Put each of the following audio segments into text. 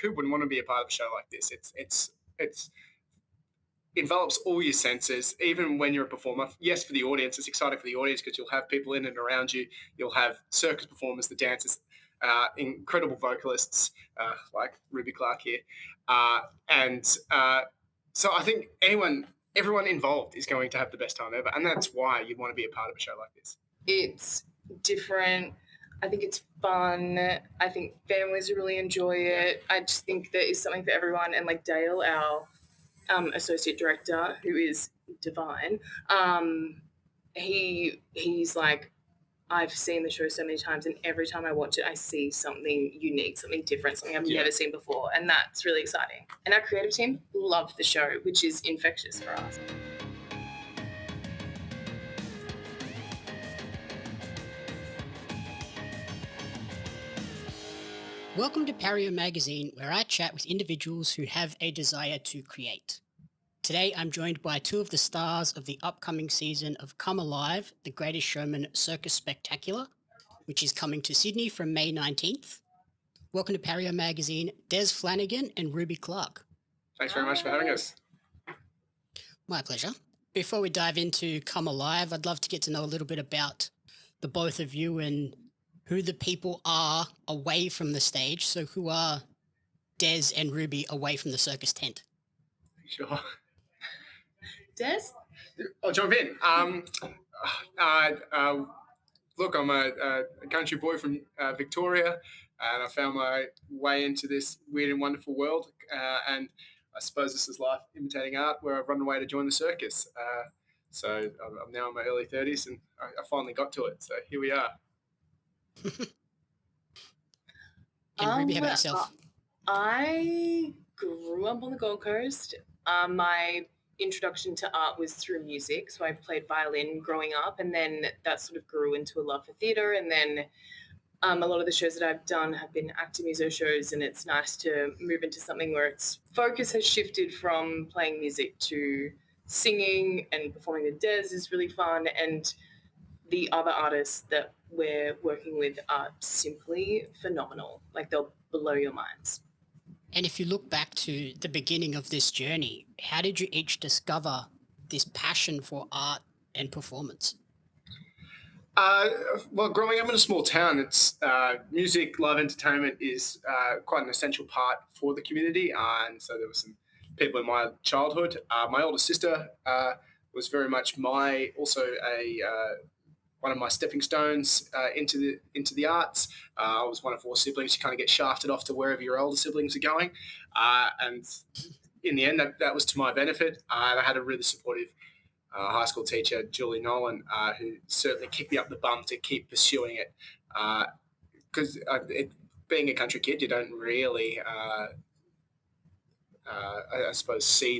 Who wouldn't want to be a part of a show like this? It's envelops all your senses, even when you're a performer. Yes, for the audience, it's exciting for the audience because you'll have people in and around you. You'll have circus performers, the dancers, incredible vocalists like Ruby Clark here, and so I think everyone involved is going to have the best time ever, and that's why you'd want to be a part of a show like this. It's different. I think it's fun. I think families really enjoy it. I just think there is something for everyone. And like Dale, our associate director, who is divine, he's like, I've seen the show so many times, and every time I watch it, I see something unique, something different, something I've never seen before, and that's really exciting. And our creative team love the show, which is infectious for us. Welcome to Pario magazine, where I chat with individuals who have a desire to create. Today, I'm joined by two of the stars of the upcoming season of Come Alive, The Greatest Showman Circus Spectacular, which is coming to Sydney from May 19th. Welcome to Pario magazine, Des Flanagan and Ruby Clark. Thanks very much for having us. My pleasure. Before we dive into Come Alive, I'd love to get to know a little bit about the both of you and who the people are away from the stage. So who are Des and Ruby away from the circus tent? Sure. Des? I'll jump in. Look, I'm a country boy from Victoria, and I found my way into this weird and wonderful world. And I suppose this is life imitating art, where I've run away to join the circus. So I'm now in my early 30s, and I finally got to it. So here we are. And Ruby, how about yourself? I grew up on the Gold Coast. My introduction to art was through music. So I played violin growing up, and then that sort of grew into a love for theatre. And then a lot of the shows that I've done have been actor muso shows, and it's nice to move into something where its focus has shifted from playing music to singing, and performing with Des is really fun. And the other artists that we're working with are simply phenomenal. Like, they'll blow your minds. And if you look back to the beginning of this journey, how did you each discover this passion for art and performance? Well, growing up in a small town, it's music, live entertainment is quite an essential part for the community. And so there were some people in my childhood. My older sister was very much one of my stepping stones into the arts. I was one of 4 siblings. You kind of get shafted off to wherever your older siblings are going. And in the end, that was to my benefit. I had a really supportive high school teacher, Julie Nolan, who certainly kicked me up the bum to keep pursuing it. Because being a country kid, you don't really, I suppose, see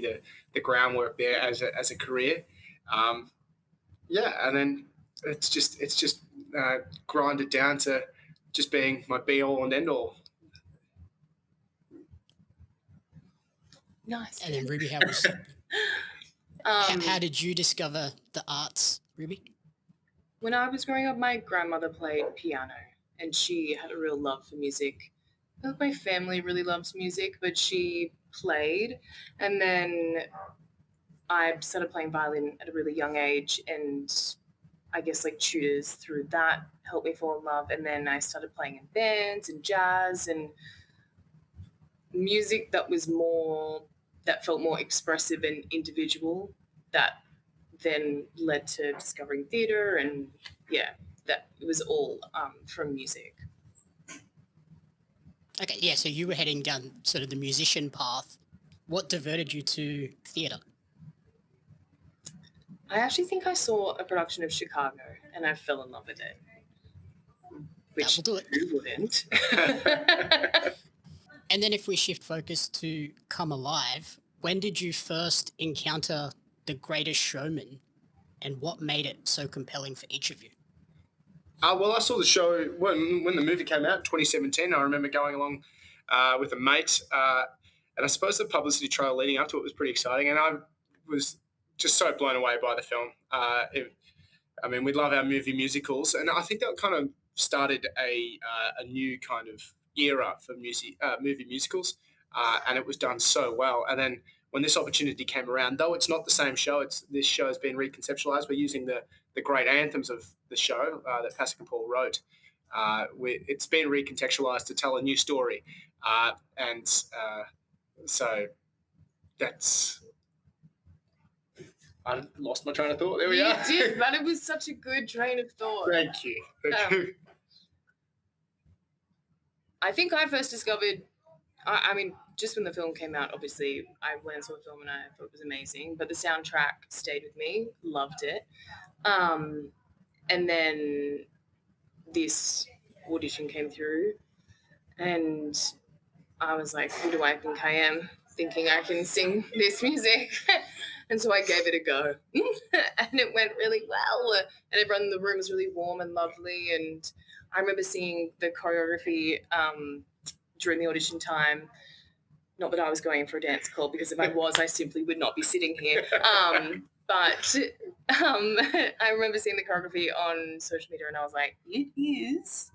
the groundwork there as a career. And then it's just grinded down to just being my be all and end all. Nice. And then Ruby, how did you discover the arts, Ruby? When I was growing up, my grandmother played piano, and she had a real love for music. I feel like my family really loves music, but she played. And then I started playing violin at a really young age, and I guess like tutors through that helped me fall in love. And then I started playing in bands and jazz and music that felt more expressive and individual, that then led to discovering theatre. And that it was all from music. Okay, yeah, so you were heading down sort of the musician path. What diverted you to theatre? I actually think I saw a production of Chicago, and I fell in love with it. Which That will do it. You wouldn't. And then if we shift focus to Come Alive, when did you first encounter The Greatest Showman, and what made it so compelling for each of you? Well, I saw the show when the movie came out in 2017. I remember going along with a mate, and I suppose the publicity trail leading up to it was pretty exciting, and I was just so blown away by the film. We love our movie musicals, and I think that kind of started a new kind of era for movie musicals. and it was done so well. And then when this opportunity came around, though it's not the same show, this show has been reconceptualized. We're using the great anthems of the show that Pasek and Paul wrote. It's been recontextualized to tell a new story, and so that's. I lost my train of thought. There we are. You did, but it was such a good train of thought. Thank you. I think I first discovered, I mean, just when the film came out, obviously, I went and saw the film and I thought it was amazing, but the soundtrack stayed with me, loved it. And then this audition came through and I was like, who do I think I am? Thinking I can sing this music. And so I gave it a go. And it went really well. And everyone in the room was really warm and lovely. And I remember seeing the choreography during the audition time. Not that I was going for a dance club, because if I was, I simply would not be sitting here. But I remember seeing the choreography on social media and I was like, it is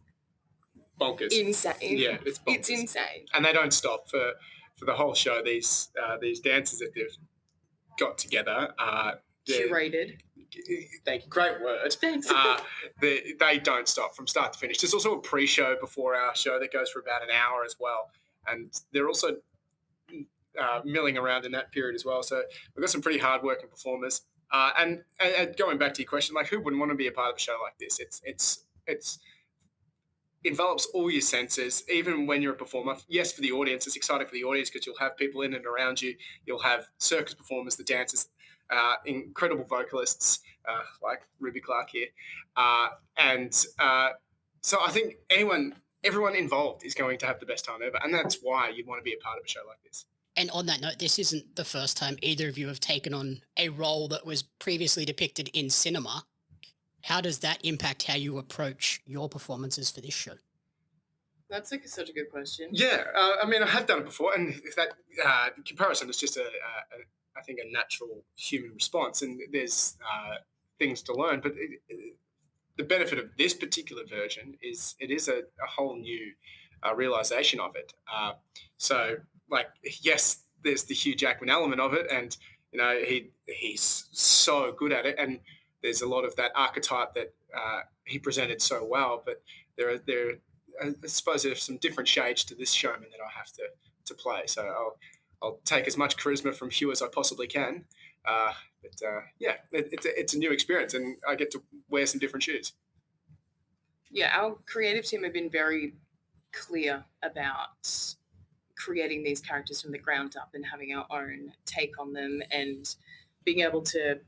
bonkers. Insane. Yeah, it's bonkers. It's insane. And they don't stop for the whole show. These dances that they've got together. Curated. Thank you. Great word. Thanks. They don't stop from start to finish. There's also a pre-show before our show that goes for about an hour as well. And they're also milling around in that period as well. So we've got some pretty hard-working performers. And going back to your question, like, who wouldn't want to be a part of a show like this? It's envelops all your senses, even when you're a performer. Yes, for the audience, it's exciting for the audience because you'll have people in and around you. You'll have circus performers, the dancers, incredible vocalists like Ruby Clark here. So I think everyone involved is going to have the best time ever. And that's why you'd want to be a part of a show like this. And on that note, this isn't the first time either of you have taken on a role that was previously depicted in cinema. How does that impact how you approach your performances for this show? That's such a good question. Yeah, I mean, I have done it before, and that comparison is just I think a natural human response, and there's things to learn. But the benefit of this particular version is it is a whole new realization of it. So, like, yes, there's the Hugh Jackman element of it, and he's so good at it, and there's a lot of that archetype that he presented so well. But I suppose there's some different shades to this showman that I have to play. So I'll take as much charisma from Hugh as I possibly can. Yeah, it's a new experience, and I get to wear some different shoes. Yeah, our creative team have been very clear about creating these characters from the ground up and having our own take on them and being able to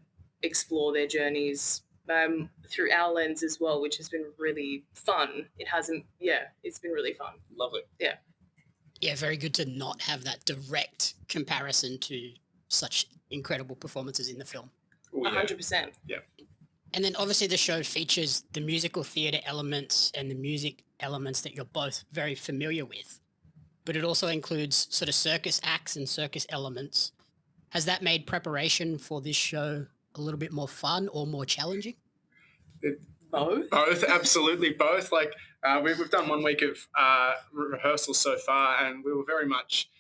explore their journeys through our lens as well, which has been really fun. It's been really fun. Lovely. Yeah. Yeah, very good to not have that direct comparison to such incredible performances in the film. Ooh, yeah. 100%. Yeah. And then obviously the show features the musical theatre elements and the music elements that you're both very familiar with. But it also includes sort of circus acts and circus elements. Has that made preparation for this show a little bit more fun or more challenging? Both? Both, absolutely both. Like, we've done 1 week of rehearsals so far, and we were very much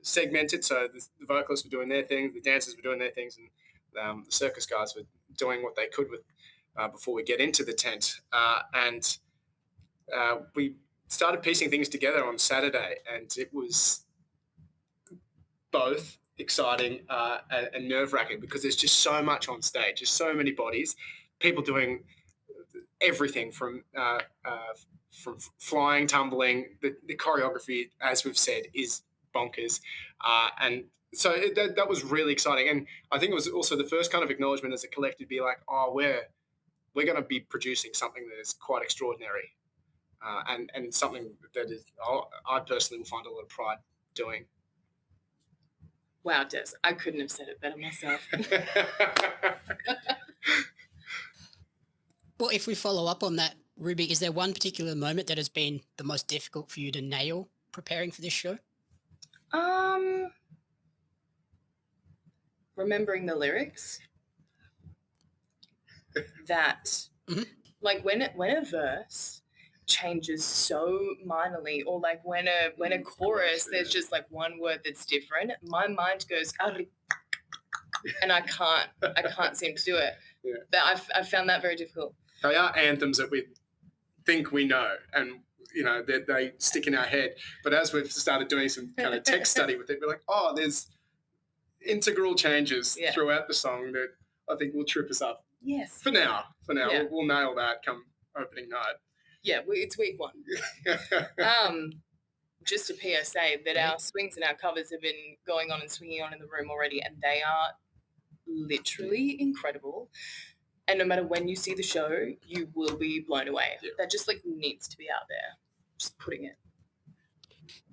segmented. So the vocalists were doing their things, the dancers were doing their things, and the circus guys were doing what they could with before we get into the tent. And we started piecing things together on Saturday, and it was both exciting and nerve-wracking because there's just so much on stage. There's so many bodies, people doing everything from flying, tumbling. The choreography, as we've said, is bonkers. And so that was really exciting. And I think it was also the first kind of acknowledgement as a collective to be like, oh, we're going to be producing something that is quite extraordinary. And something that is, I personally will find a lot of pride doing. Wow, Des, I couldn't have said it better myself. Well, if we follow up on that, Ruby, is there one particular moment that has been the most difficult for you to nail preparing for this show? Remembering the lyrics. That, like, when a verse changes so minorly, or like when a chorus there's just like one word that's different, my mind goes and I can't seem to do it. Yeah. But I've found that very difficult. They are anthems that we think we know, and they stick in our head. But as we've started doing some kind of tech study with it, we're like, oh, there's integral changes throughout the song that I think will trip us up. Yes. For now, we'll nail that come opening night. Yeah, it's week 1. Just a PSA that our swings and our covers have been going on and swinging on in the room already, and they are literally incredible. And no matter when you see the show, you will be blown away. Yeah. That just like needs to be out there. Just putting it.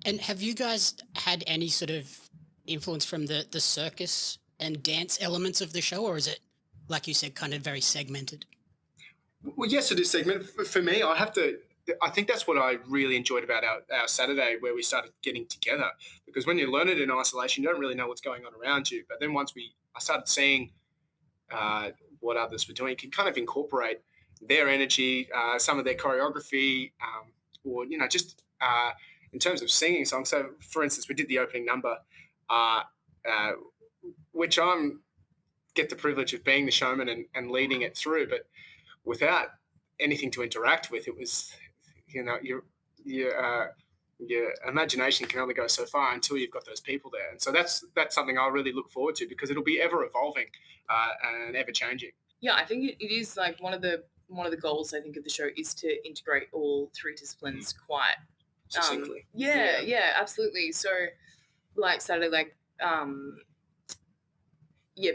And have you guys had any sort of influence from the circus and dance elements of the show, or is it, like you said, kind of very segmented? Well, yes, it is segmented. For me, I think that's what I really enjoyed about our Saturday, where we started getting together, because when you learn it in isolation, you don't really know what's going on around you. But then once I started seeing what others were doing, you can kind of incorporate their energy, some of their choreography, or just in terms of singing songs. So, for instance, we did the opening number, which get the privilege of being the showman and leading it through, but without anything to interact with. It was, your imagination can only go so far until you've got those people there. And so that's something I really look forward to, because it'll be ever evolving and ever changing. Yeah, I think it is like one of the goals, I think, of the show is to integrate all 3 disciplines quite succinctly. Yeah, absolutely. So like Saturday, like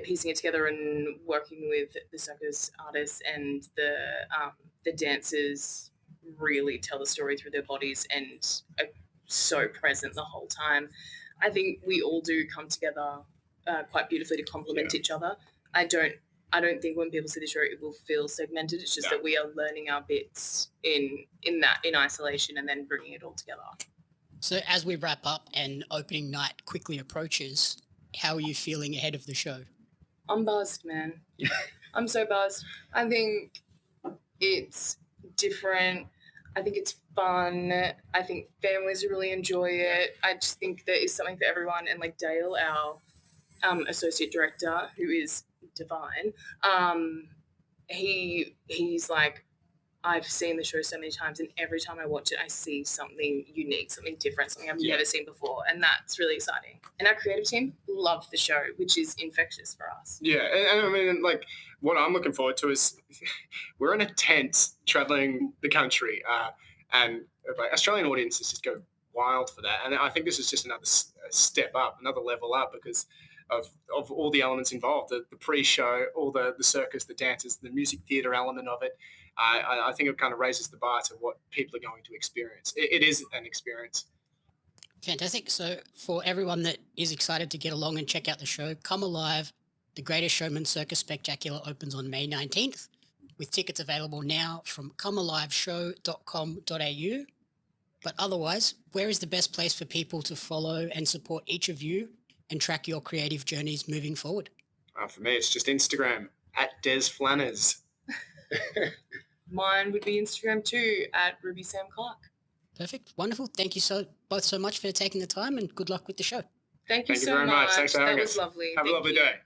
piecing it together and working with the circus artists and the dancers really tell the story through their bodies and are so present the whole time. I think we all do come together quite beautifully to complement each other. I don't think when people see the show it will feel segmented. It's just that we are learning our bits in isolation and then bringing it all together. So as we wrap up and opening night quickly approaches, how are you feeling ahead of the show? I'm buzzed, man. I'm so buzzed. I think it's different. I think it's fun. I think families really enjoy it. I just think there is something for everyone. And like Dale, our associate director, who is divine, he's like, I've seen the show so many times, and every time I watch it, I see something unique, something different, something I've never seen before, and that's really exciting. And our creative team love the show, which is infectious for us. Yeah, and I mean, like, what I'm looking forward to is we're in a tent traveling the country, and like, Australian audiences just go wild for that. And I think this is just another step up, another level up, because of all the elements involved, the pre-show, all the circus, the dances, the music theatre element of it. I think it kind of raises the bar to what people are going to experience. It is an experience. Fantastic. So for everyone that is excited to get along and check out the show, Come Alive, The Greatest Showman Circus Spectacular opens on May 19th, with tickets available now from comealiveshow.com.au. But otherwise, where is the best place for people to follow and support each of you and track your creative journeys moving forward? For me, it's just Instagram, @DesFlanners. Mine would be Instagram too, @RubySamClark. Perfect. Wonderful. Thank you both so much for taking the time, and good luck with the show. Thank you so very much. Thanks for having us. That was lovely. Have a lovely day.